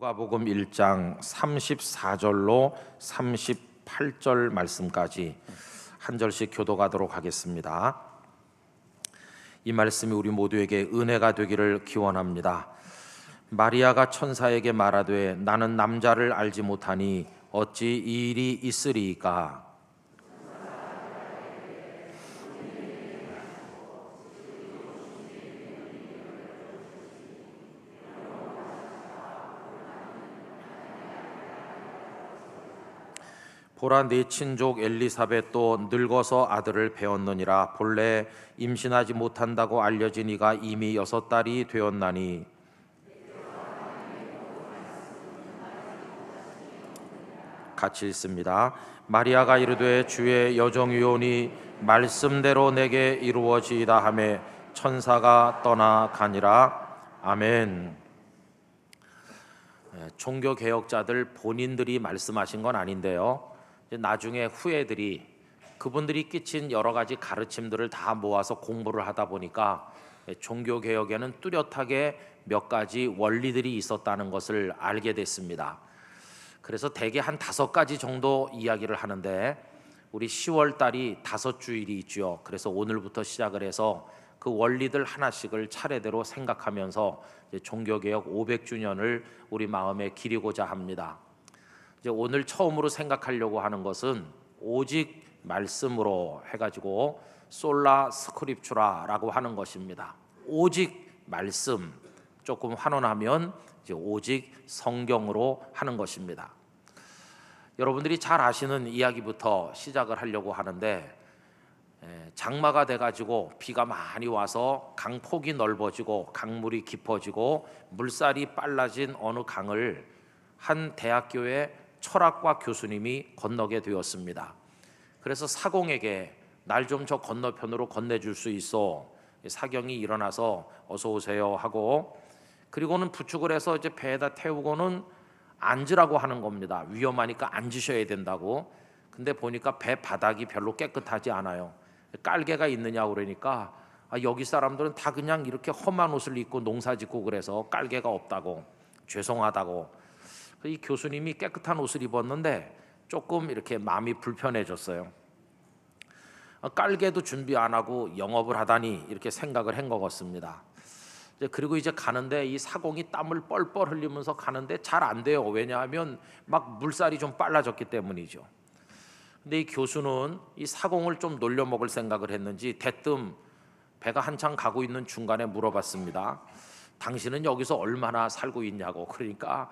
누가복음 1장 34절로 38절 말씀까지 한 절씩 교독하도록 하겠습니다. 이 말씀이 우리 모두에게 은혜가 되기를 기원합니다. 마리아가 천사에게 말하되 나는 남자를 알지 못하니 어찌 이 일이 있으리이까. 보라, 네 친족 엘리사벳도 늙어서 아들을 배었느니라. 본래 임신하지 못한다고 알려진 이가 이미 6달이 되었나니. 같이 읽습니다. 마리아가 이르되 주의 여정유오니 말씀대로 내게 이루어지이다 하매 천사가 떠나가니라. 아멘. 종교개혁자들 본인들이 말씀하신 건 아닌데요, 나중에 후예들이 그분들이 끼친 여러 가지 가르침들을 다 모아서 공부를 하다 보니까 종교개혁에는 뚜렷하게 몇 가지 원리들이 있었다는 것을 알게 됐습니다. 그래서 대개 한 5가지 정도 이야기를 하는데, 우리 10월 달이 5주일이 있죠. 그래서 오늘부터 시작을 해서 그 원리들 하나씩을 차례대로 생각하면서 종교개혁 500주년을 우리 마음에 기리고자 합니다. 이제 오늘 처음으로 생각하려고 하는 것은 오직 말씀으로 해가지고 솔라 스크립추라라고 하는 것입니다. 오직 말씀, 조금 환원하면 이제 오직 성경으로 하는 것입니다. 여러분들이 잘 아시는 이야기부터 시작을 하려고 하는데, 장마가 돼가지고 비가 많이 와서 강폭이 넓어지고 강물이 깊어지고 물살이 빨라진 어느 강을 한 대학교의 철학과 교수님이 건너게 되었습니다. 그래서 사공에게 날 좀 저 건너편으로 건네줄 수 있어. 사경이 일어나서 어서 오세요 하고, 그리고는 부축을 해서 이제 배에다 태우고는 앉으라고 하는 겁니다. 위험하니까 앉으셔야 된다고. 근데 보니까 배 바닥이 별로 깨끗하지 않아요. 깔개가 있느냐고 그러니까 여기 사람들은 다 그냥 이렇게 험한 옷을 입고 농사 짓고 그래서 깔개가 없다고, 죄송하다고. 이 교수님이 깨끗한 옷을 입었는데 조금 이렇게 마음이 불편해졌어요. 깔개도 준비 안 하고 영업을 하다니, 이렇게 생각을 한 것 같습니다. 그리고 이제 가는데 이 사공이 땀을 뻘뻘 흘리면서 가는데 잘 안 돼요. 왜냐하면 막 물살이 좀 빨라졌기 때문이죠. 근데 이 교수는 이 사공을 좀 놀려먹을 생각을 했는지 대뜸 배가 한참 가고 있는 중간에 물어봤습니다. 당신은 여기서 얼마나 살고 있냐고. 그러니까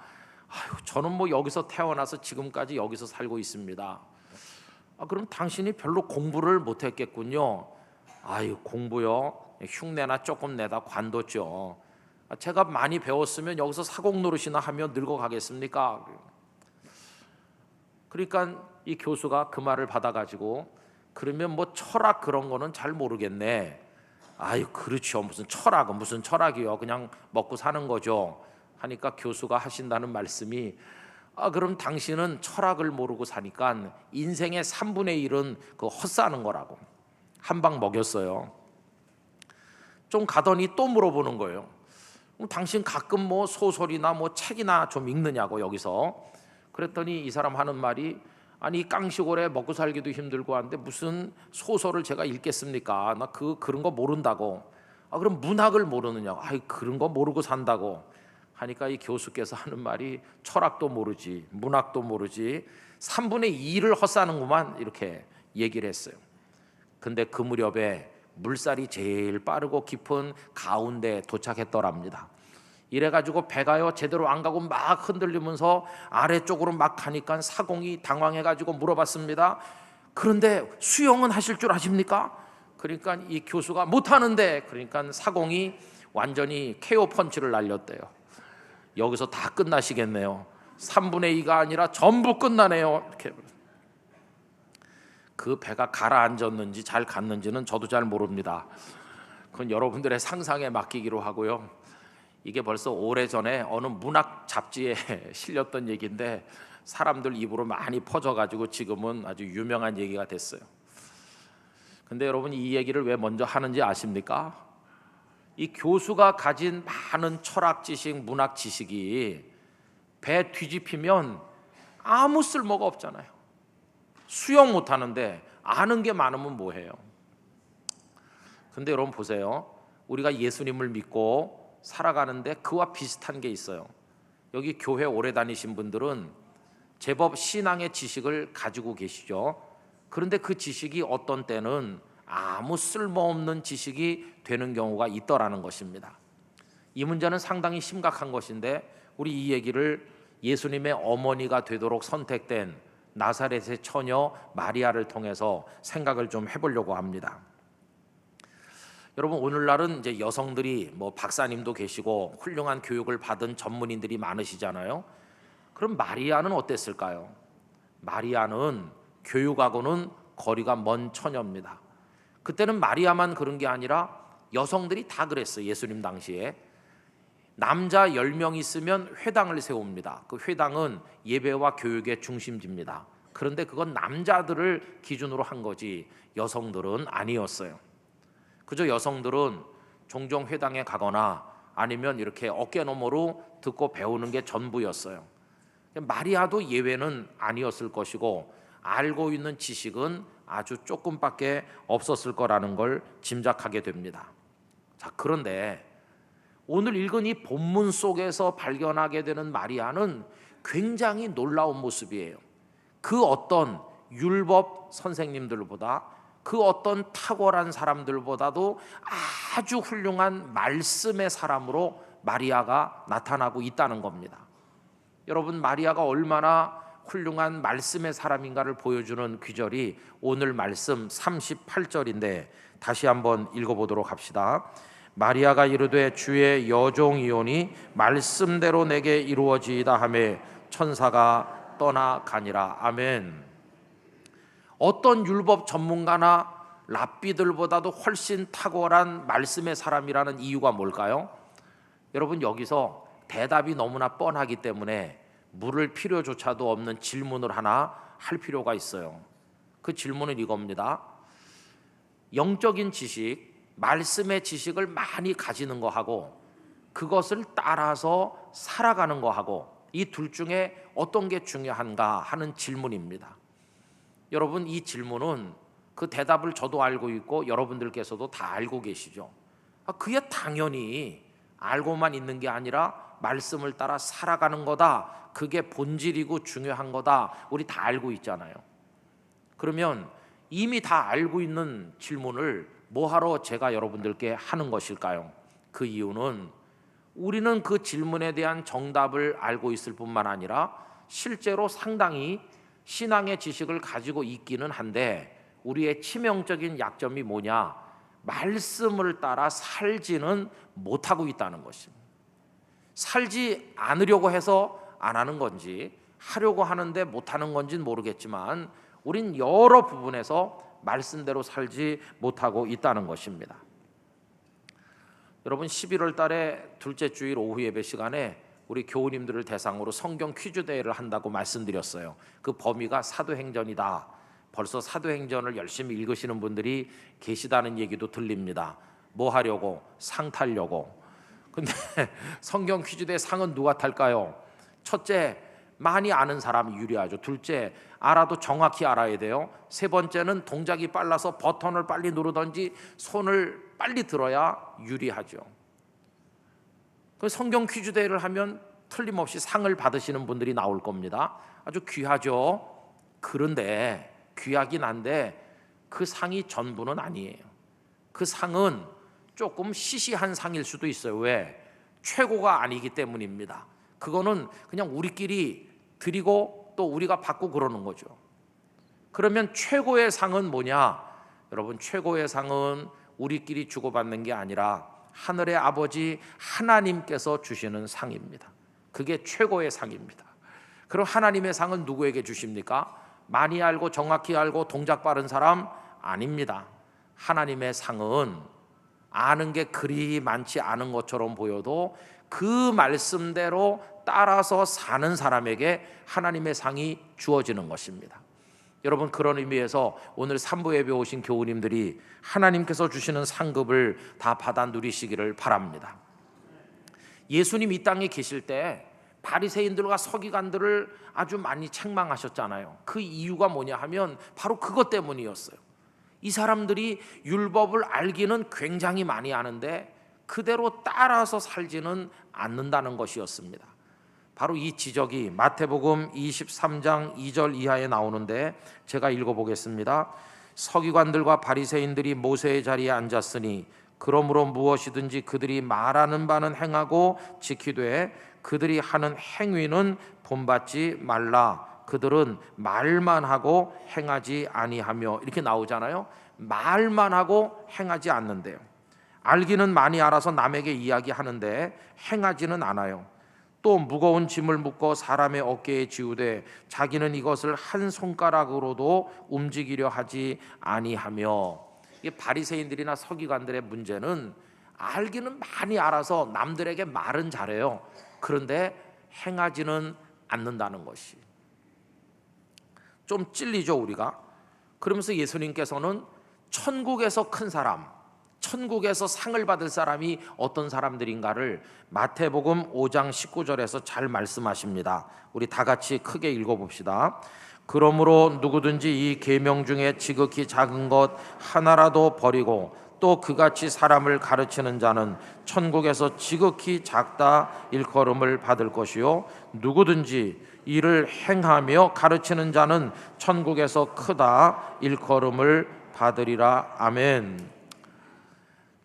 저는 뭐 여기서 태어나서 지금까지 여기서 살고 있습니다. 그럼 당신이 별로 공부를 못했겠군요. 공부요? 흉내나 조금 내다 관뒀죠. 제가 많이 배웠으면 여기서 사공 노릇이나 하며 늙어가겠습니까? 그러니까 이 교수가 그 말을 받아가지고, 그러면 뭐 철학 그런 거는 잘 모르겠네. 그렇죠. 무슨 철학은 무슨 철학이요? 그냥 먹고 사는 거죠. 하니까 교수가 하신다는 말씀이, 그럼 당신은 철학을 모르고 사니까 인생의 3분의 1은 그 헛사는 거라고. 한 방 먹였어요. 좀 가더니 또 물어보는 거예요. 그럼 당신 가끔 뭐 소설이나 뭐 책이나 좀 읽느냐고, 여기서. 그랬더니 이 사람 하는 말이, 아니 깡시골에 먹고 살기도 힘들고 하는데 무슨 소설을 제가 읽겠습니까? 나 그런 거 모른다고. 그럼 문학을 모르느냐고. 그런 거 모르고 산다고. 하니까 이 교수께서 하는 말이, 철학도 모르지 문학도 모르지 3분의 2를 헛사는구만, 이렇게 얘기를 했어요. 근데 그 무렵에 물살이 제일 빠르고 깊은 가운데 도착했더랍니다. 이래가지고 배가요 제대로 안 가고 막 흔들리면서 아래쪽으로 막 가니까 사공이 당황해가지고 물어봤습니다. 그런데 수영은 하실 줄 아십니까? 그러니까 이 교수가 못하는데, 그러니까 사공이 완전히 KO 펀치를 날렸대요. 여기서 다 끝나시겠네요. 3분의 2가 아니라 전부 끝나네요. 이렇게. 그 배가 가라앉았는지 잘 갔는지는 저도 잘 모릅니다. 그건 여러분들의 상상에 맡기기로 하고요. 이게 벌써 오래전에 어느 문학 잡지에 실렸던 얘기인데 사람들 입으로 많이 퍼져가지고 지금은 아주 유명한 얘기가 됐어요. 근데 여러분, 이 얘기를 왜 먼저 하는지 아십니까? 이 교수가 가진 많은 철학 지식, 문학 지식이 배 뒤집히면 아무 쓸모가 없잖아요. 수영 못하는데 아는 게 많으면 뭐해요? 근데 여러분 보세요. 우리가 예수님을 믿고 살아가는데 그와 비슷한 게 있어요. 여기 교회 오래 다니신 분들은 제법 신앙의 지식을 가지고 계시죠. 그런데 그 지식이 어떤 때는 아무 쓸모없는 지식이 되는 경우가 있더라는 것입니다. 이 문제는 상당히 심각한 것인데 우리 이 얘기를 예수님의 어머니가 되도록 선택된 나사렛의 처녀 마리아를 통해서 생각을 좀 해보려고 합니다. 여러분 오늘날은 이제 여성들이 뭐 박사님도 계시고 훌륭한 교육을 받은 전문인들이 많으시잖아요. 그럼 마리아는 어땠을까요? 마리아는 교육하고는 거리가 먼 처녀입니다. 그때는 마리아만 그런 게 아니라 여성들이 다 그랬어요. 예수님 당시에 남자 10명 있으면 회당을 세웁니다. 그 회당은 예배와 교육의 중심지입니다. 그런데 그건 남자들을 기준으로 한 거지 여성들은 아니었어요. 그저 여성들은 종종 회당에 가거나 아니면 이렇게 어깨너머로 듣고 배우는 게 전부였어요. 마리아도 예외는 아니었을 것이고 알고 있는 지식은 아주 조금밖에 없었을 거라는 걸 짐작하게 됩니다. 자, 그런데 오늘 읽은 이 본문 속에서 발견하게 되는 마리아는 굉장히 놀라운 모습이에요. 그 어떤 율법 선생님들보다 그 어떤 탁월한 사람들보다도 아주 훌륭한 말씀의 사람으로 마리아가 나타나고 있다는 겁니다. 여러분 마리아가 얼마나 훌륭한 말씀의 사람인가를 보여주는 귀절이 오늘 말씀 38절인데 다시 한번 읽어보도록 합시다. 마리아가 이르되 주의 여종이오니 말씀대로 내게 이루어지이다 하며 천사가 떠나가니라. 아멘. 어떤 율법 전문가나 랍비들보다도 훨씬 탁월한 말씀의 사람이라는 이유가 뭘까요? 여러분 여기서 대답이 너무나 뻔하기 때문에 물을 필요조차도 없는 질문을 하나 할 필요가 있어요. 그 질문은 이겁니다. 영적인 지식, 말씀의 지식을 많이 가지는 거하고 그것을 따라서 살아가는 거하고 이 둘 중에 어떤 게 중요한가 하는 질문입니다. 여러분 이 질문은 그 대답을 저도 알고 있고 여러분들께서도 다 알고 계시죠. 그게 당연히 알고만 있는 게 아니라 말씀을 따라 살아가는 거다. 그게 본질이고 중요한 거다. 우리 다 알고 있잖아요. 그러면 이미 다 알고 있는 질문을 뭐하러 제가 여러분들께 하는 것일까요? 그 이유는 우리는 그 질문에 대한 정답을 알고 있을 뿐만 아니라 실제로 상당히 신앙의 지식을 가지고 있기는 한데 우리의 치명적인 약점이 뭐냐? 말씀을 따라 살지는 못하고 있다는 것입니다. 살지 않으려고 해서 안 하는 건지 하려고 하는데 못하는 건지는 모르겠지만 우린 여러 부분에서 말씀대로 살지 못하고 있다는 것입니다. 여러분 11월 달에 둘째 주일 오후 예배 시간에 우리 교우님들을 대상으로 성경 퀴즈 대회를 한다고 말씀드렸어요. 그 범위가 사도행전이다. 벌써 사도행전을 열심히 읽으시는 분들이 계시다는 얘기도 들립니다. 뭐 하려고? 상 타려고. 근데 성경 퀴즈 대회 상은 누가 탈까요? 첫째, 많이 아는 사람이 유리하죠. 둘째, 알아도 정확히 알아야 돼요. 세 번째는 동작이 빨라서 버튼을 빨리 누르든지 손을 빨리 들어야 유리하죠. 그 성경 퀴즈 대회를 하면 틀림없이 상을 받으시는 분들이 나올 겁니다. 아주 귀하죠. 그런데 귀하긴 한데 그 상이 전부는 아니에요. 그 상은 조금 시시한 상일 수도 있어요. 왜? 최고가 아니기 때문입니다. 그거는 그냥 우리끼리 드리고 또 우리가 받고 그러는 거죠. 그러면 최고의 상은 뭐냐? 여러분 최고의 상은 우리끼리 주고받는 게 아니라 하늘의 아버지 하나님께서 주시는 상입니다. 그게 최고의 상입니다. 그럼 하나님의 상은 누구에게 주십니까? 많이 알고 정확히 알고 동작 빠른 사람 아닙니다. 하나님의 상은 아는 게 그리 많지 않은 것처럼 보여도 그 말씀대로 따라서 사는 사람에게 하나님의 상이 주어지는 것입니다. 여러분 그런 의미에서 오늘 3부 예배 오신 교우님들이 하나님께서 주시는 상급을 다 받아 누리시기를 바랍니다. 예수님 이 땅에 계실 때 바리새인들과 서기관들을 아주 많이 책망하셨잖아요. 그 이유가 뭐냐 하면 바로 그것 때문이었어요. 이 사람들이 율법을 알기는 굉장히 많이 아는데 그대로 따라서 살지는 않는다는 것이었습니다. 바로 이 지적이 마태복음 23장 2절 이하에 나오는데 제가 읽어보겠습니다. 서기관들과 바리새인들이 모세의 자리에 앉았으니 그러므로 무엇이든지 그들이 말하는 바는 행하고 지키되 그들이 하는 행위는 본받지 말라. 그들은 말만 하고 행하지 아니하며, 이렇게 나오잖아요. 말만 하고 행하지 않는데요. 알기는 많이 알아서 남에게 이야기하는데 행하지는 않아요. 또 무거운 짐을 묶어 사람의 어깨에 지우되 자기는 이것을 한 손가락으로도 움직이려 하지 아니하며. 이 바리새인들이나 서기관들의 문제는 알기는 많이 알아서 남들에게 말은 잘해요. 그런데 행하지는 않는다는 것이 좀 찔리죠, 우리가. 그러면서 예수님께서는 천국에서 큰 사람, 천국에서 상을 받을 사람이 어떤 사람들인가를 마태복음 5장 19절에서 잘 말씀하십니다. 우리 다 같이 크게 읽어봅시다. 그러므로 누구든지 이 계명 중에 지극히 작은 것 하나라도 버리고 또 그같이 사람을 가르치는 자는 천국에서 지극히 작다 일컬음을 받을 것이요 누구든지 이를 행하며 가르치는 자는 천국에서 크다 일컬음을 받으리라. 아멘.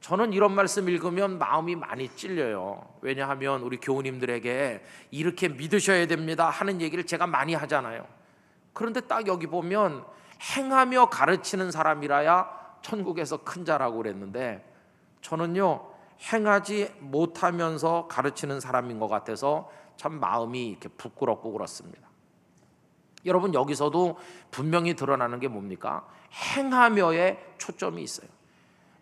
저는 이런 말씀 읽으면 마음이 많이 찔려요. 왜냐하면 우리 교우님들에게 이렇게 믿으셔야 됩니다 하는 얘기를 제가 많이 하잖아요. 그런데 딱 여기 보면 행하며 가르치는 사람이라야 천국에서 큰 자라고 그랬는데, 저는요 행하지 못하면서 가르치는 사람인 것 같아서 참 마음이 이렇게 부끄럽고 그렇습니다. 여러분, 여기서도 분명히 드러나는 게 뭡니까? 행하며의 초점이 있어요.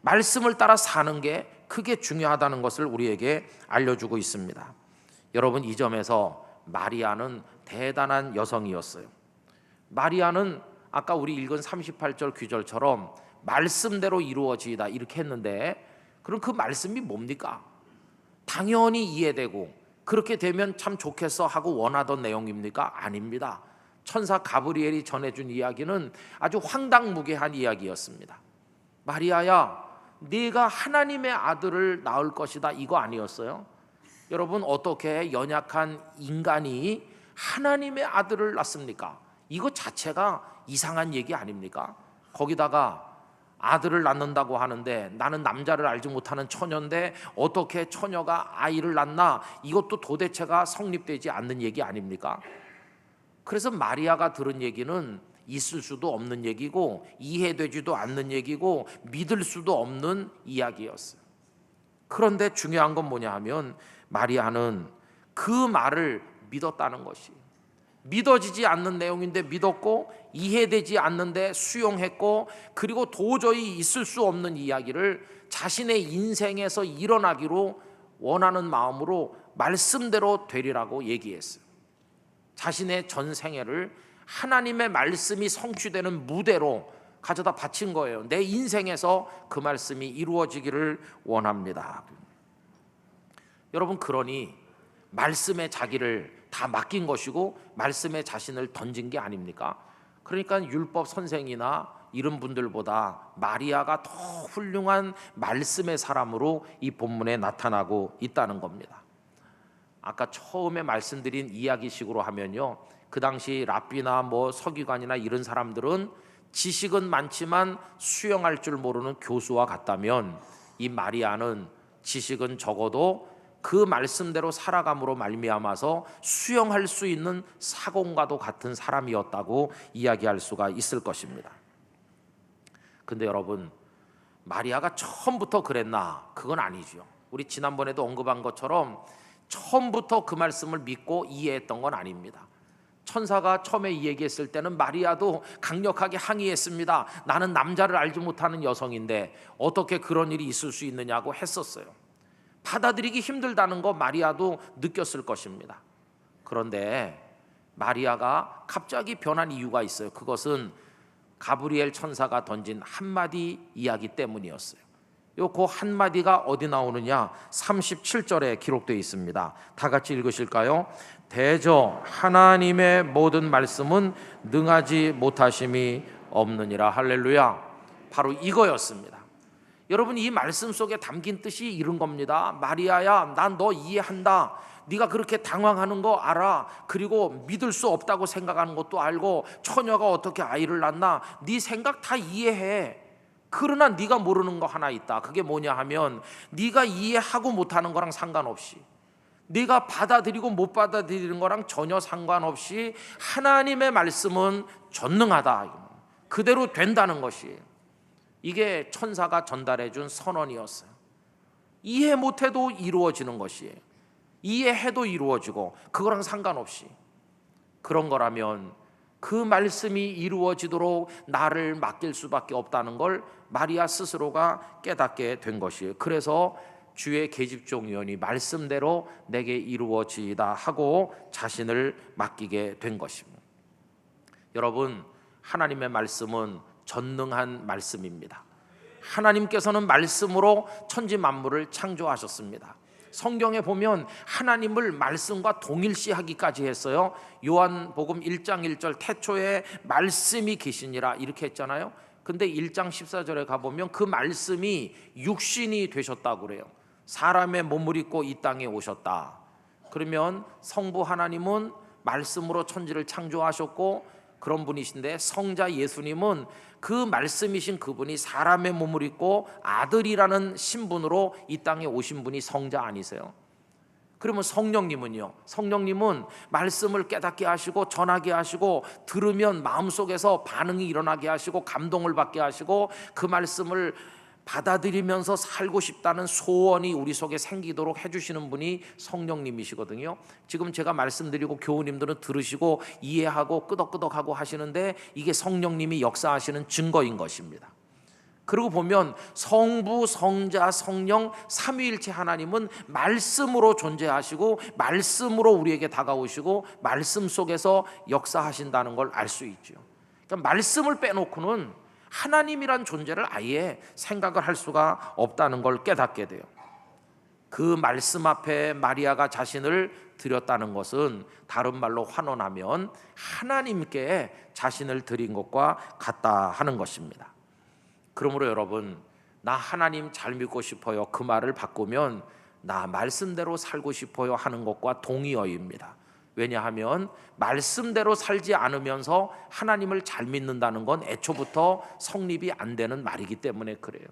말씀을 따라 사는 게 그게 중요하다는 것을 우리에게 알려주고 있습니다. 여러분, 이 점에서 마리아는 대단한 여성이었어요. 마리아는 아까 우리 읽은 38절 귀절처럼 말씀대로 이루어지이다 이렇게 했는데, 그럼 그 말씀이 뭡니까? 당연히 이해되고 그렇게 되면 참 좋겠어 하고 원하던 내용입니까? 아닙니다. 천사 가브리엘이 전해준 이야기는 아주 황당무계한 이야기였습니다. 마리아야, 네가 하나님의 아들을 낳을 것이다, 이거 아니었어요? 여러분, 어떻게 연약한 인간이 하나님의 아들을 낳습니까? 이거 자체가 이상한 얘기 아닙니까? 거기다가 아들을 낳는다고 하는데 나는 남자를 알지 못하는 처녀인데 어떻게 처녀가 아이를 낳나? 이것도 도대체가 성립되지 않는 얘기 아닙니까? 그래서 마리아가 들은 얘기는 있을 수도 없는 얘기고 이해되지도 않는 얘기고 믿을 수도 없는 이야기였어요. 그런데 중요한 건 뭐냐 하면 마리아는 그 말을 믿었다는 것이, 믿어지지 않는 내용인데 믿었고 이해되지 않는데 수용했고, 그리고 도저히 있을 수 없는 이야기를 자신의 인생에서 일어나기로 원하는 마음으로 말씀대로 되리라고 얘기했어요. 자신의 전 생애를 하나님의 말씀이 성취되는 무대로 가져다 바친 거예요. 내 인생에서 그 말씀이 이루어지기를 원합니다. 여러분, 그러니 말씀에 자기를 다 맡긴 것이고 말씀에 자신을 던진 게 아닙니까? 그러니까 율법 선생이나 이런 분들보다 마리아가 더 훌륭한 말씀의 사람으로 이 본문에 나타나고 있다는 겁니다. 아까 처음에 말씀드린 이야기식으로 하면요, 그 당시 랍비나 서기관이나 이런 사람들은 지식은 많지만 수용할 줄 모르는 교수와 같다면, 이 마리아는 지식은 적어도 그 말씀대로 살아감으로 말미암아서 수용할 수 있는 사공과도 같은 사람이었다고 이야기할 수가 있을 것입니다. 근데 여러분, 마리아가 처음부터 그랬나? 그건 아니죠. 우리 지난번에도 언급한 것처럼 처음부터 그 말씀을 믿고 이해했던 건 아닙니다. 천사가 처음에 이 얘기했을 때는 마리아도 강력하게 항의했습니다. 나는 남자를 알지 못하는 여성인데 어떻게 그런 일이 있을 수 있느냐고 했었어요. 받아들이기 힘들다는 거 마리아도 느꼈을 것입니다. 그런데 마리아가 갑자기 변한 이유가 있어요. 그것은 가브리엘 천사가 던진 한마디 이야기 때문이었어요. 그 한마디가 어디 나오느냐? 37절에 기록되어 있습니다. 다 같이 읽으실까요? 대저 하나님의 모든 말씀은 능하지 못하심이 없느니라. 할렐루야. 바로 이거였습니다. 여러분, 이 말씀 속에 담긴 뜻이 이런 겁니다. 마리아야, 난 너 이해한다. 네가 그렇게 당황하는 거 알아. 그리고 믿을 수 없다고 생각하는 것도 알고, 처녀가 어떻게 아이를 낳나 네 생각 다 이해해. 그러나 네가 모르는 거 하나 있다. 그게 뭐냐 하면, 네가 이해하고 못하는 거랑 상관없이, 네가 받아들이고 못 받아들이는 거랑 전혀 상관없이 하나님의 말씀은 전능하다. 그대로 된다는 것이, 이게 천사가 전달해 준 선언이었어요. 이해 못해도 이루어지는 것이에요. 이해해도 이루어지고, 그거랑 상관없이 그런 거라면 그 말씀이 이루어지도록 나를 맡길 수밖에 없다는 걸 마리아 스스로가 깨닫게 된 것이에요. 그래서 주의 계집종이오니 말씀대로 내게 이루어지이다 하고 자신을 맡기게 된 것입니다. 여러분, 하나님의 말씀은 전능한 말씀입니다. 하나님께서는 말씀으로 천지 만물을 창조하셨습니다. 성경에 보면 하나님을 말씀과 동일시하기까지 했어요. 요한복음 1장 1절 태초에 말씀이 계시니라 이렇게 했잖아요. 근데 1장 14절에 가보면 그 말씀이 육신이 되셨다고 그래요. 사람의 몸을 입고 이 땅에 오셨다. 그러면 성부 하나님은 말씀으로 천지를 창조하셨고 그런 분이신데, 성자 예수님은 그 말씀이신 그분이 사람의 몸을 입고 아들이라는 신분으로 이 땅에 오신 분이 성자 아니세요? 그러면 성령님은요? 성령님은 말씀을 깨닫게 하시고 전하게 하시고, 들으면 마음속에서 반응이 일어나게 하시고 감동을 받게 하시고, 그 말씀을 받아들이면서 살고 싶다는 소원이 우리 속에 생기도록 해주시는 분이 성령님이시거든요. 지금 제가 말씀드리고 교우님들은 들으시고 이해하고 끄덕끄덕하고 하시는데, 이게 성령님이 역사하시는 증거인 것입니다. 그리고 보면 성부, 성자, 성령 삼위일체 하나님은 말씀으로 존재하시고 말씀으로 우리에게 다가오시고 말씀 속에서 역사하신다는 걸 알 수 있죠. 그러니까 말씀을 빼놓고는 하나님이란 존재를 아예 생각을 할 수가 없다는 걸 깨닫게 돼요. 그 말씀 앞에 마리아가 자신을 드렸다는 것은 다른 말로 환원하면 하나님께 자신을 드린 것과 같다 하는 것입니다. 그러므로 여러분, 나 하나님 잘 믿고 싶어요, 그 말을 바꾸면 나 말씀대로 살고 싶어요 하는 것과 동의어입니다. 왜냐하면 말씀대로 살지 않으면서 하나님을 잘 믿는다는 건 애초부터 성립이 안 되는 말이기 때문에 그래요.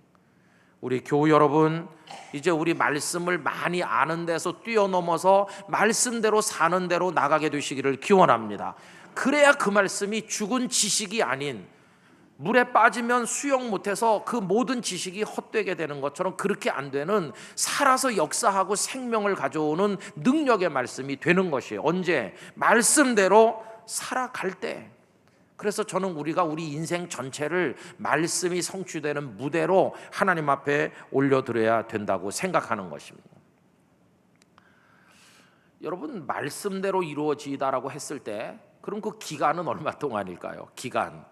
우리 교우 여러분, 이제 우리 말씀을 많이 아는 데서 뛰어넘어서 말씀대로 사는 대로 나가게 되시기를 기원합니다. 그래야 그 말씀이 죽은 지식이 아닌, 물에 빠지면 수영 못해서 그 모든 지식이 헛되게 되는 것처럼 그렇게 안 되는, 살아서 역사하고 생명을 가져오는 능력의 말씀이 되는 것이에요. 언제? 말씀대로 살아갈 때. 그래서 저는 우리가 우리 인생 전체를 말씀이 성취되는 무대로 하나님 앞에 올려드려야 된다고 생각하는 것입니다. 여러분, 말씀대로 이루어지다라고 했을 때 그럼 그 기간은 얼마 동안일까요? 기간.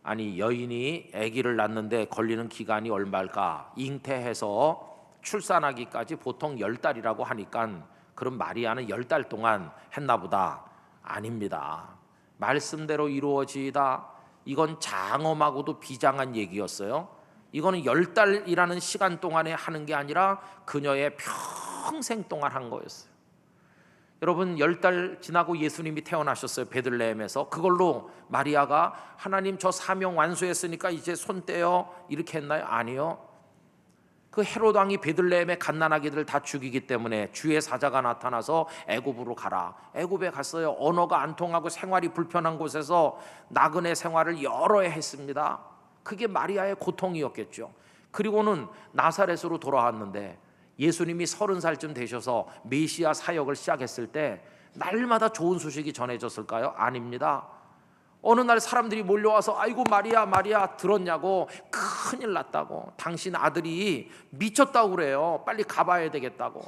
아니, 여인이 아기를 낳는데 걸리는 기간이 얼마일까? 잉태해서 출산하기까지 보통 10달이라고 하니까 그럼 마리아는 10달 동안 했나 보다. 아닙니다. 말씀대로 이루어지다, 이건 장엄하고도 비장한 얘기였어요. 이거는 10달이라는 시간 동안에 하는 게 아니라 그녀의 평생 동안 한 거였어요. 여러분, 10달 지나고 예수님이 태어나셨어요, 베들레헴에서. 그걸로 마리아가 하나님 저 사명 완수했으니까 이제 손 떼요 이렇게 했나요? 아니요. 그 헤롯 왕이 베들레헴의 갓난아기들 다 죽이기 때문에 주의 사자가 나타나서 애굽으로 가라. 애굽에 갔어요. 언어가 안 통하고 생활이 불편한 곳에서 나그네 생활을 여러 해 했습니다. 그게 마리아의 고통이었겠죠. 그리고는 나사렛으로 돌아왔는데 예수님이 30살쯤 되셔서 메시아 사역을 시작했을 때 날마다 좋은 소식이 전해졌을까요? 아닙니다. 어느 날 사람들이 몰려와서 아이고 마리아 마리아 들었냐고, 큰일 났다고, 당신 아들이 미쳤다고 그래요, 빨리 가봐야 되겠다고.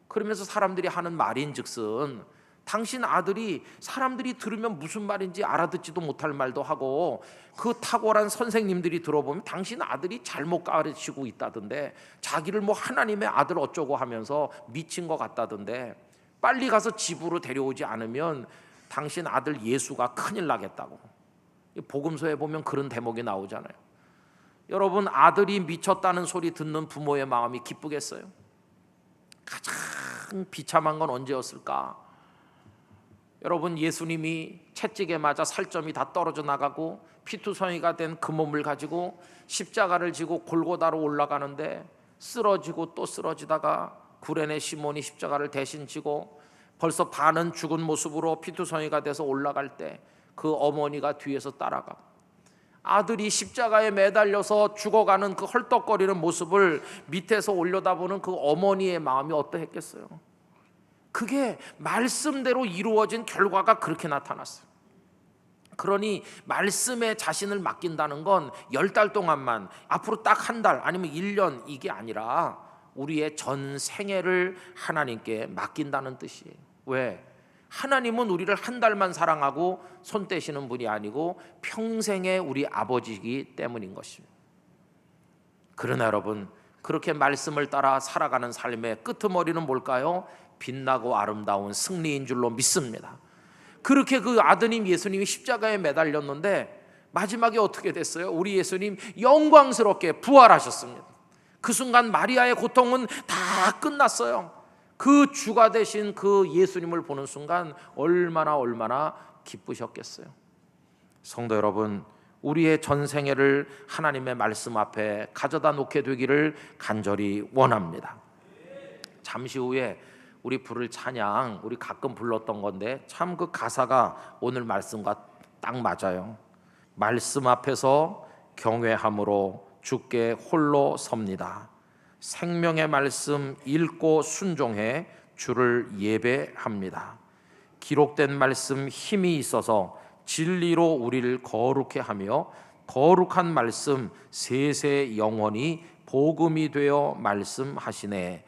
그러면서 사람들이 하는 말인즉슨 당신 아들이 사람들이 들으면 무슨 말인지 알아듣지도 못할 말도 하고 그 탁월한 선생님들이 들어보면 당신 아들이 잘못 가르치고 있다던데 자기를 뭐 하나님의 아들 어쩌고 하면서 미친 것 같다던데 빨리 가서 집으로 데려오지 않으면 당신 아들 예수가 큰일 나겠다고. 복음서에 보면 그런 대목이 나오잖아요. 여러분, 아들이 미쳤다는 소리 듣는 부모의 마음이 기쁘겠어요? 가장 비참한 건 언제였을까? 여러분, 예수님이 채찍에 맞아 살점이 다 떨어져 나가고 피투성이가 된 그 몸을 가지고 십자가를 지고 골고다로 올라가는데 쓰러지고 또 쓰러지다가 구레네 시몬이 십자가를 대신 지고 벌써 반은 죽은 모습으로 피투성이가 돼서 올라갈 때 그 어머니가 뒤에서 따라가 아들이 십자가에 매달려서 죽어가는 그 헐떡거리는 모습을 밑에서 올려다보는 그 어머니의 마음이 어떠했겠어요? 그게 말씀대로 이루어진 결과가 그렇게 나타났어요. 그러니 말씀에 자신을 맡긴다는 건 10달 동안만, 앞으로 딱 한 달 아니면 1년 이게 아니라 우리의 전 생애를 하나님께 맡긴다는 뜻이에요. 왜? 하나님은 우리를 한 달만 사랑하고 손 떼시는 분이 아니고 평생의 우리 아버지이기 때문인 것입니다. 그러나 여러분, 그렇게 말씀을 따라 살아가는 삶의 끄트머리는 뭘까요? 빛나고 아름다운 승리인 줄로 믿습니다. 그렇게 그 아드님 예수님이 십자가에 매달렸는데 마지막에 어떻게 됐어요? 우리 예수님 영광스럽게 부활하셨습니다. 그 순간 마리아의 고통은 다 끝났어요. 그 주가 되신 그 예수님을 보는 순간 얼마나 기쁘셨겠어요. 성도 여러분, 우리의 전생애를 하나님의 말씀 앞에 가져다 놓게 되기를 간절히 원합니다. 잠시 후에 우리 부를 찬양, 우리 가끔 불렀던 건데 참 그 가사가 오늘 말씀과 딱 맞아요. 말씀 앞에서 경외함으로 주께 홀로 섭니다. 생명의 말씀 읽고 순종해 주를 예배합니다. 기록된 말씀 힘이 있어서 진리로 우리를 거룩해 하며 거룩한 말씀 세세 영원히 복음이 되어 말씀하시네.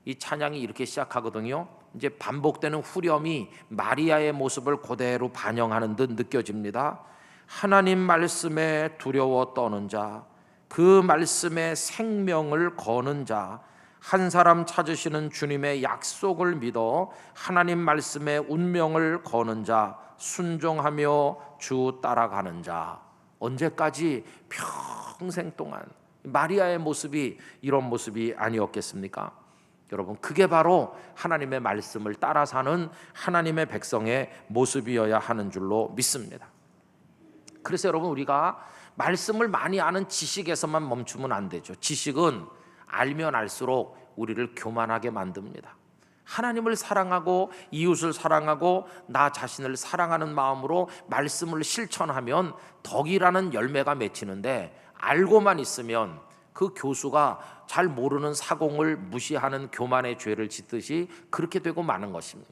이 찬양이 이렇게 시작하거든요. 이제 반복되는 후렴이 마리아의 모습을 그대로 반영하는 듯 느껴집니다. 하나님 말씀에 두려워 떠는 자, 그 말씀에 생명을 거는 자, 한 사람 찾으시는 주님의 약속을 믿어 하나님 말씀에 운명을 거는 자, 순종하며 주 따라가는 자. 언제까지? 평생 동안. 마리아의 모습이 이런 모습이 아니었겠습니까? 여러분, 그게 바로 하나님의 말씀을 따라 사는 하나님의 백성의 모습이어야 하는 줄로 믿습니다. 그래서 여러분, 우리가 말씀을 많이 아는 지식에서만 멈추면 안 되죠. 지식은 알면 알수록 우리를 교만하게 만듭니다. 하나님을 사랑하고 이웃을 사랑하고 나 자신을 사랑하는 마음으로 말씀을 실천하면 덕이라는 열매가 맺히는데, 알고만 있으면 그 교수가 잘 모르는 사공을 무시하는 교만의 죄를 짓듯이 그렇게 되고 마는 것입니다.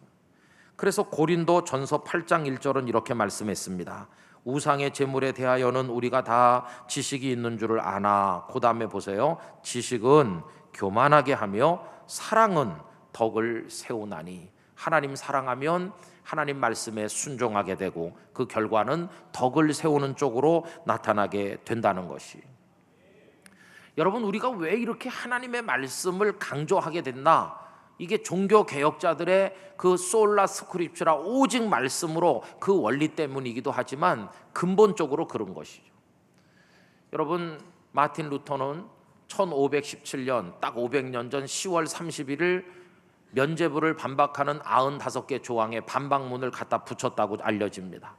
그래서 고린도 전서 8장 1절은 이렇게 말씀했습니다. 우상의 제물에 대하여는 우리가 다 지식이 있는 줄을 아나. 그 다음에 보세요. 지식은 교만하게 하며 사랑은 덕을 세우나니. 하나님 사랑하면 하나님 말씀에 순종하게 되고 그 결과는 덕을 세우는 쪽으로 나타나게 된다는 것이. 여러분, 우리가 왜 이렇게 하나님의 말씀을 강조하게 됐나? 이게 종교 개혁자들의 그 솔라 스크립처라 오직 말씀으로 그 원리 때문이기도 하지만 근본적으로 그런 것이죠. 여러분, 마틴 루터는 1517년 딱 500년 전 10월 31일 면죄부를 반박하는 95개 조항의 반박문을 갖다 붙였다고 알려집니다.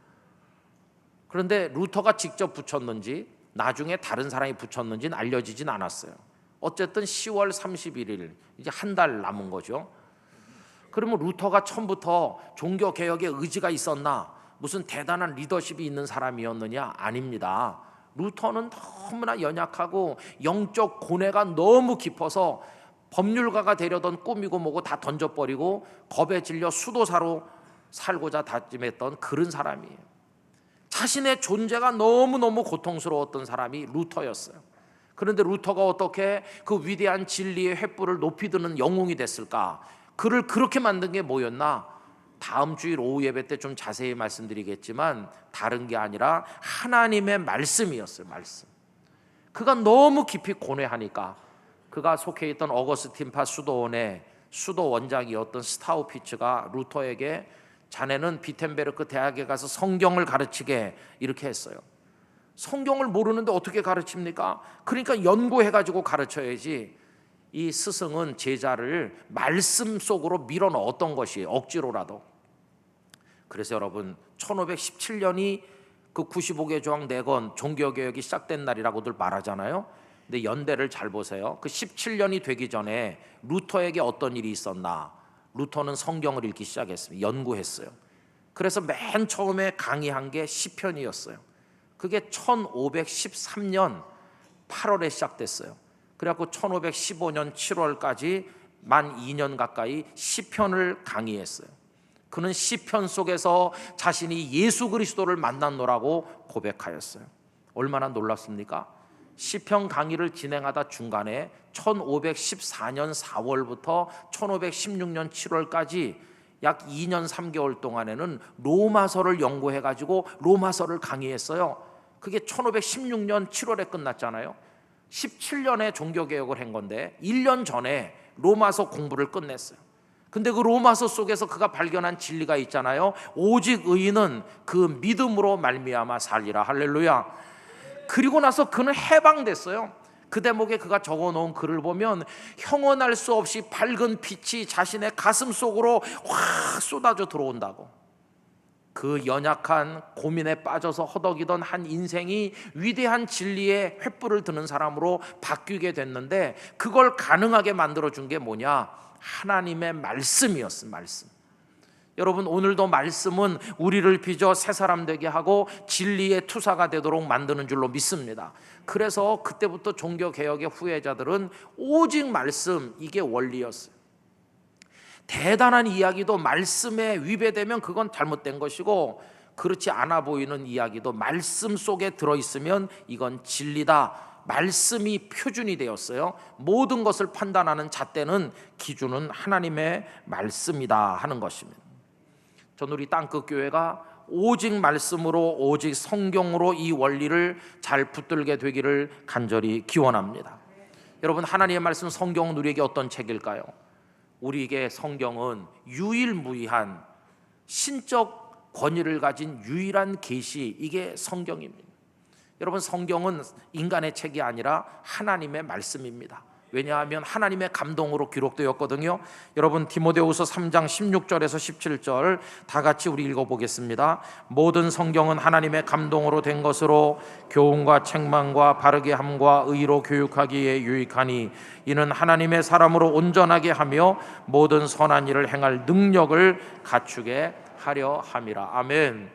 그런데 루터가 직접 붙였는지 나중에 다른 사람이 붙였는지는 알려지진 않았어요. 어쨌든 10월 31일, 이제 한 달 남은 거죠. 그러면 루터가 처음부터 종교개혁에 의지가 있었나? 무슨 대단한 리더십이 있는 사람이었느냐? 아닙니다. 루터는 너무나 연약하고 영적 고뇌가 너무 깊어서 법률가가 되려던 꿈이고 뭐고 다 던져버리고 겁에 질려 수도사로 살고자 다짐했던 그런 사람이에요. 자신의 존재가 너무너무 고통스러웠던 사람이 루터였어요. 그런데 루터가 어떻게 그 위대한 진리의 횃불을 높이 드는 영웅이 됐을까? 그를 그렇게 만든 게 뭐였나? 다음 주일 오후 예배 때 좀 자세히 말씀드리겠지만 다른 게 아니라 하나님의 말씀이었어요. 말씀. 그가 너무 깊이 고뇌하니까 그가 속해 있던 어거스틴파 수도원의 수도 원장이었던 스타우피츠가 루터에게 자네는 비텐베르크 대학에 가서 성경을 가르치게 이렇게 했어요. 성경을 모르는데 어떻게 가르칩니까? 그러니까 연구해가지고 가르쳐야지. 이 스승은 제자를 말씀 속으로 밀어 넣었던 것이에요. 억지로라도. 그래서 여러분 1517년이 그 95개 조항 내건 종교개혁이 시작된 날이라고들 말하잖아요. 근데 연대를 잘 보세요. 그 17년이 되기 전에 루터에게 어떤 일이 있었나? 루터는 성경을 읽기 시작했습니다. 연구했어요. 그래서 맨 처음에 강의한 게 시편이었어요. 그게 1513년 8월에 시작됐어요. 그래갖고 1515년 7월까지 만 2년 가까이 시편을 강의했어요. 그는 시편 속에서 자신이 예수 그리스도를 만났노라고 고백하였어요. 얼마나 놀랍습니까? 시편 강의를 진행하다 중간에 1514년 4월부터 1516년 7월까지 약 2년 3개월 동안에는 로마서를 연구해가지고 로마서를 강의했어요. 그게 1516년 7월에 끝났잖아요. 17년에 종교개혁을 한 건데 1년 전에 로마서 공부를 끝냈어요. 근데 그 로마서 속에서 그가 발견한 진리가 있잖아요. 오직 의인은 그 믿음으로 말미암아 살리라. 할렐루야. 그리고 나서 그는 해방됐어요. 그 대목에 그가 적어놓은 글을 보면 형언할 수 없이 밝은 빛이 자신의 가슴 속으로 확 쏟아져 들어온다고. 그 연약한 고민에 빠져서 허덕이던 한 인생이 위대한 진리의 횃불을 드는 사람으로 바뀌게 됐는데 그걸 가능하게 만들어준 게 뭐냐? 하나님의 말씀이었어요. 말씀. 여러분 오늘도 말씀은 우리를 빚어 새 사람 되게 하고 진리의 투사가 되도록 만드는 줄로 믿습니다. 그래서 그때부터 종교개혁의 후예자들은 오직 말씀, 이게 원리였어요. 대단한 이야기도 말씀에 위배되면 그건 잘못된 것이고 그렇지 않아 보이는 이야기도 말씀 속에 들어있으면 이건 진리다. 말씀이 표준이 되었어요. 모든 것을 판단하는 잣대는 기준은 하나님의 말씀이다 하는 것입니다. 저는 우리 땅끝 교회가 오직 말씀으로 오직 성경으로 이 원리를 잘 붙들게 되기를 간절히 기원합니다. 여러분 하나님의 말씀 성경은 우리에게 어떤 책일까요? 우리에게 성경은 유일무이한 신적 권위를 가진 유일한 계시, 이게 성경입니다. 여러분 성경은 인간의 책이 아니라 하나님의 말씀입니다. 왜냐하면 하나님의 감동으로 기록되었거든요. 여러분 디모데후서 3장 16절에서 17절 다 같이 우리 읽어보겠습니다. 모든 성경은 하나님의 감동으로 된 것으로 교훈과 책망과 바르게 함과 의로 교육하기에 유익하니 이는 하나님의 사람으로 온전하게 하며 모든 선한 일을 행할 능력을 갖추게 하려 함이라. 아멘.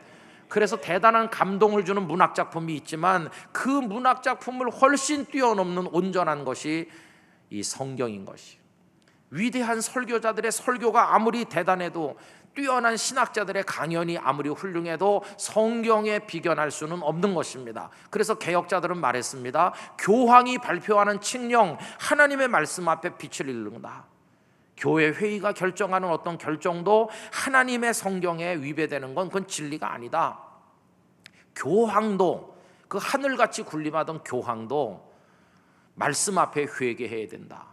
그래서 대단한 감동을 주는 문학작품이 있지만 그 문학작품을 훨씬 뛰어넘는 온전한 것이 이 성경인 것이. 위대한 설교자들의 설교가 아무리 대단해도 뛰어난 신학자들의 강연이 아무리 훌륭해도 성경에 비견할 수는 없는 것입니다. 그래서 개혁자들은 말했습니다. 교황이 발표하는 칙령 하나님의 말씀 앞에 빛을 잃는다. 교회 회의가 결정하는 어떤 결정도 하나님의 성경에 위배되는 건 그건 진리가 아니다. 교황도 그 하늘같이 군림하던 교황도 말씀 앞에 회개해야 된다.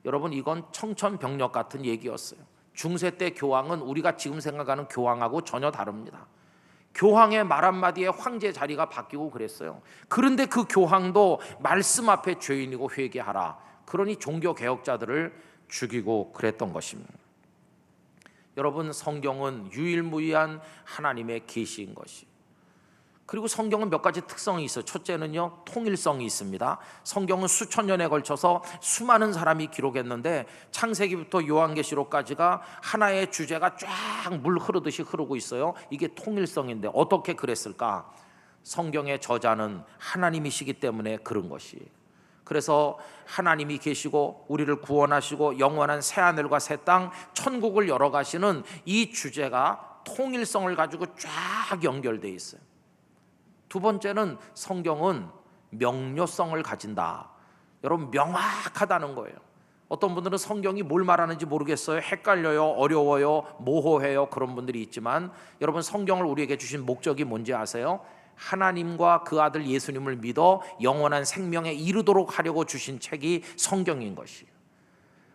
여러분 이건 청천벽력 같은 얘기였어요. 중세 때 교황은 우리가 지금 생각하는 교황하고 전혀 다릅니다. 교황의 말 한마디에 황제 자리가 바뀌고 그랬어요. 그런데 그 교황도 말씀 앞에 죄인이고 회개하라. 그러니 종교개혁자들을 죽이고 그랬던 것입니다. 여러분 성경은 유일무이한 하나님의 계시인 것이. 그리고 성경은 몇 가지 특성이 있어요. 첫째는요, 통일성이 있습니다. 성경은 수천 년에 걸쳐서 수많은 사람이 기록했는데 창세기부터 요한계시록까지가 하나의 주제가 쫙 물 흐르듯이 흐르고 있어요. 이게 통일성인데 어떻게 그랬을까? 성경의 저자는 하나님이시기 때문에 그런 것이. 그래서 하나님이 계시고 우리를 구원하시고 영원한 새하늘과 새 땅 천국을 열어가시는 이 주제가 통일성을 가지고 쫙 연결되어 있어요. 두 번째는 성경은 명료성을 가진다. 여러분 명확하다는 거예요. 어떤 분들은 성경이 뭘 말하는지 모르겠어요, 헷갈려요, 어려워요, 모호해요, 그런 분들이 있지만 여러분, 성경을 우리에게 주신 목적이 뭔지 아세요? 하나님과 그 아들 예수님을 믿어 영원한 생명에 이르도록 하려고 주신 책이 성경인 것이에요.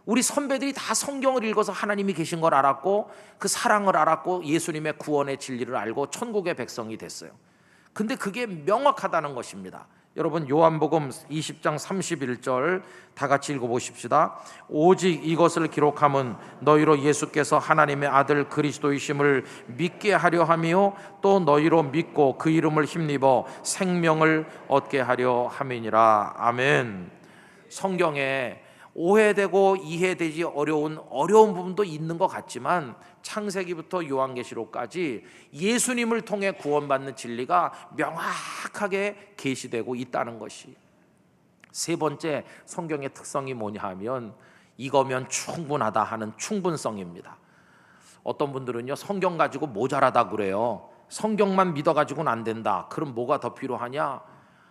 우리 선배들이 다 성경을 읽어서 하나님이 계신 걸 알았고 그 사랑을 알았고 예수님의 구원의 진리를 알고 천국의 백성이 됐어요. 근데 그게 명확하다는 것입니다. 여러분, 요한복음 20장 31절 다 같이 읽어보십시다. 오직 이것을 기록함은 너희로 예수께서 하나님의 아들 그리스도이심을 믿게 하려 함이요 또 너희로 믿고 그 이름을 힘입어 생명을 얻게 하려 함이니라. 아멘. 성경에 오해되고 이해되지 어려운 부분도 있는 것 같지만 창세기부터 요한계시록까지 예수님을 통해 구원받는 진리가 명확하게 계시되고 있다는 것이. 세 번째, 성경의 특성이 뭐냐 하면 이거면 충분하다 하는 충분성입니다. 어떤 분들은요, 성경 가지고 모자라다 그래요. 성경만 믿어가지고는 안 된다. 그럼 뭐가 더 필요하냐?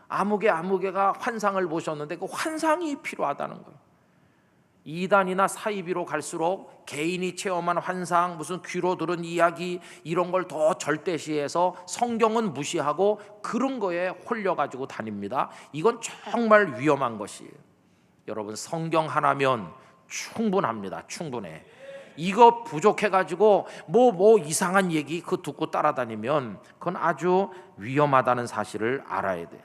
아무개가 환상을 보셨는데 그 환상이 필요하다는 거예요. 이단이나 사이비로 갈수록 개인이 체험한 환상, 무슨 귀로 들은 이야기 이런 걸 더 절대시해서 성경은 무시하고 그런 거에 홀려가지고 다닙니다. 이건 정말 위험한 것이에요. 여러분, 성경 하나면 충분합니다. 충분해. 이거 부족해가지고 뭐 이상한 얘기 그 듣고 따라다니면 그건 아주 위험하다는 사실을 알아야 돼요.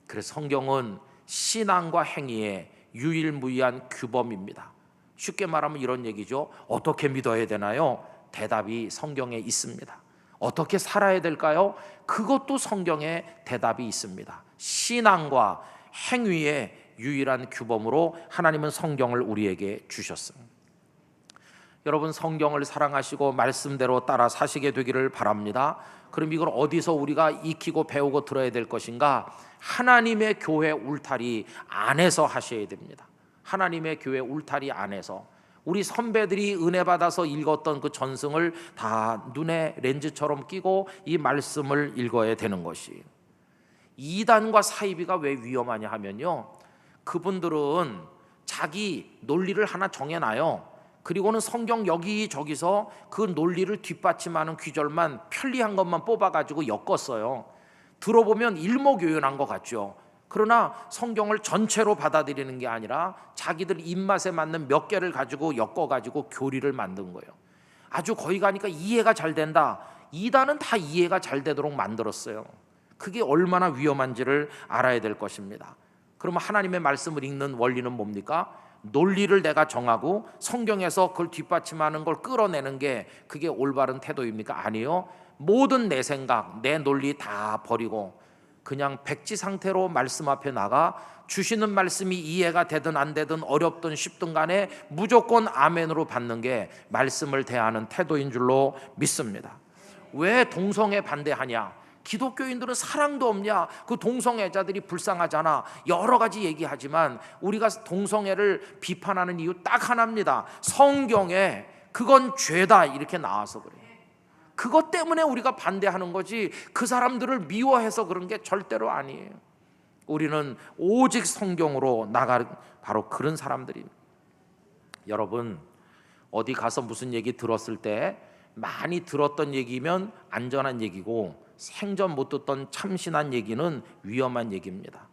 그래서 성경은 신앙과 행위에 유일무이한 규범입니다. 쉽게 말하면 이런 얘기죠. 어떻게 믿어야 되나요? 대답이 성경에 있습니다. 어떻게 살아야 될까요? 그것도 성경에 대답이 있습니다. 신앙과 행위의 유일한 규범으로 하나님은 성경을 우리에게 주셨습니다. 여러분, 성경을 사랑하시고 말씀대로 따라 사시게 되기를 바랍니다. 그럼 이걸 어디서 우리가 익히고 배우고 들어야 될 것인가? 하나님의 교회 울타리 안에서 하셔야 됩니다. 하나님의 교회 울타리 안에서 우리 선배들이 은혜 받아서 읽었던 그 전승을 다 눈에 렌즈처럼 끼고 이 말씀을 읽어야 되는 것이. 이단과 사이비가 왜 위험하냐 하면요, 그분들은 자기 논리를 하나 정해놔요. 그리고는 성경 여기저기서 그 논리를 뒷받침하는 귀절만 편리한 것만 뽑아가지고 엮었어요. 들어보면 일목요연한 것 같죠. 그러나 성경을 전체로 받아들이는 게 아니라 자기들 입맛에 맞는 몇 개를 가지고 엮어가지고 교리를 만든 거예요. 아주 거기 가니까 이해가 잘 된다. 이단은 다 이해가 잘 되도록 만들었어요. 그게 얼마나 위험한지를 알아야 될 것입니다. 그러면 하나님의 말씀을 읽는 원리는 뭡니까? 논리를 내가 정하고 성경에서 그걸 뒷받침하는 걸 끌어내는 게 그게 올바른 태도입니까? 아니요. 모든 내 생각, 내 논리 다 버리고 그냥 백지 상태로 말씀 앞에 나가 주시는 말씀이 이해가 되든 안 되든 어렵든 쉽든 간에 무조건 아멘으로 받는 게 말씀을 대하는 태도인 줄로 믿습니다. 왜 동성애 반대하냐? 기독교인들은 사랑도 없냐? 그 동성애자들이 불쌍하잖아. 여러 가지 얘기하지만 우리가 동성애를 비판하는 이유 딱 하나입니다. 성경에 그건 죄다 이렇게 나와서 그래요. 그것 때문에 우리가 반대하는 거지 그 사람들을 미워해서 그런 게 절대로 아니에요. 우리는 오직 성경으로 나갈 바로 그런 사람들입니다. 여러분, 어디 가서 무슨 얘기 들었을 때 많이 들었던 얘기면 안전한 얘기고 생전 못 듣던 참신한 얘기는 위험한 얘기입니다.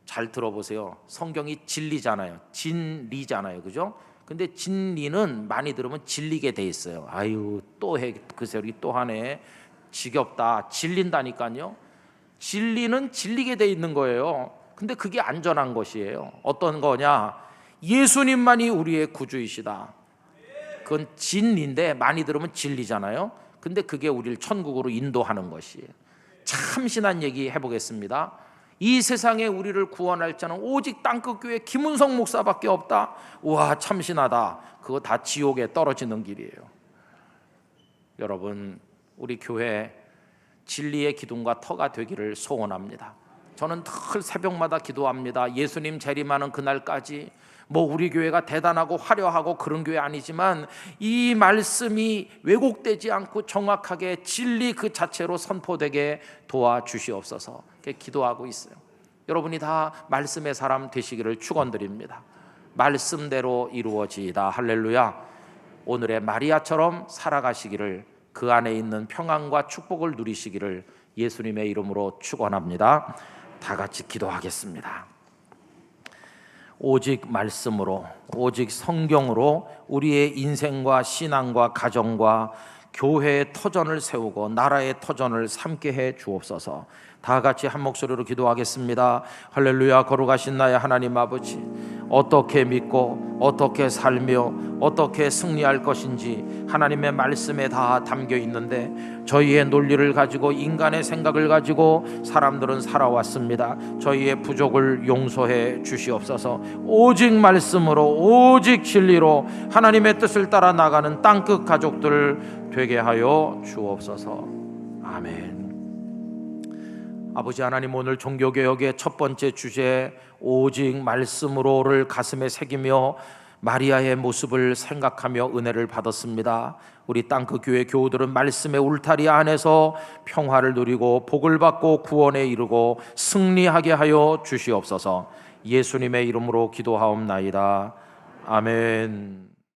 잘 들어보세요. 성경이 진리잖아요. 진리잖아요. 그죠? 근데 진리는 많이 들으면 질리게 돼 있어요. 아유, 또 해, 그 소리 또 하네. 지겹다. 질린다니까요. 진리는 질리게 돼 있는 거예요. 근데 그게 안전한 것이에요. 어떤 거냐? 예수님만이 우리의 구주이시다. 그건 진리인데 많이 들으면 진리잖아요. 근데 그게 우리를 천국으로 인도하는 것이에요. 참신한 얘기 해보겠습니다. 이 세상에 우리를 구원할 자는 오직 땅끝교회 김은성 목사밖에 없다. 와, 참신하다. 그거 다 지옥에 떨어지는 길이에요. 여러분, 우리 교회 진리의 기둥과 터가 되기를 소원합니다. 저는 늘 새벽마다 기도합니다. 예수님 재림하는 그날까지 우리 교회가 대단하고 화려하고 그런 교회 아니지만 이 말씀이 왜곡되지 않고 정확하게 진리 그 자체로 선포되게 도와주시옵소서. 이렇게 기도하고 있어요. 여러분이 다 말씀의 사람 되시기를 축원드립니다. 말씀대로 이루어지이다. 할렐루야. 오늘의 마리아처럼 살아가시기를, 그 안에 있는 평안과 축복을 누리시기를 예수님의 이름으로 축원합니다. 다 같이 기도하겠습니다. 오직 말씀으로, 오직 성경으로 우리의 인생과 신앙과 가정과 교회의 터전을 세우고 나라의 터전을 삼게 해 주옵소서. 다 같이 한 목소리로 기도하겠습니다. 할렐루야. 거룩하신 나의 하나님 아버지, 어떻게 믿고 어떻게 살며 어떻게 승리할 것인지 하나님의 말씀에 다 담겨 있는데 저희의 논리를 가지고, 인간의 생각을 가지고 사람들은 살아왔습니다. 저희의 부족을 용서해 주시옵소서. 오직 말씀으로, 오직 진리로 하나님의 뜻을 따라 나가는 땅끝 가족들 되게 하여 주옵소서. 아멘. 아버지 하나님, 오늘 종교개혁의 첫 번째 주제 오직 말씀으로를 가슴에 새기며 마리아의 모습을 생각하며 은혜를 받았습니다. 우리 땅끝 교회 교우들은 말씀의 울타리 안에서 평화를 누리고 복을 받고 구원에 이르고 승리하게 하여 주시옵소서. 예수님의 이름으로 기도하옵나이다. 아멘.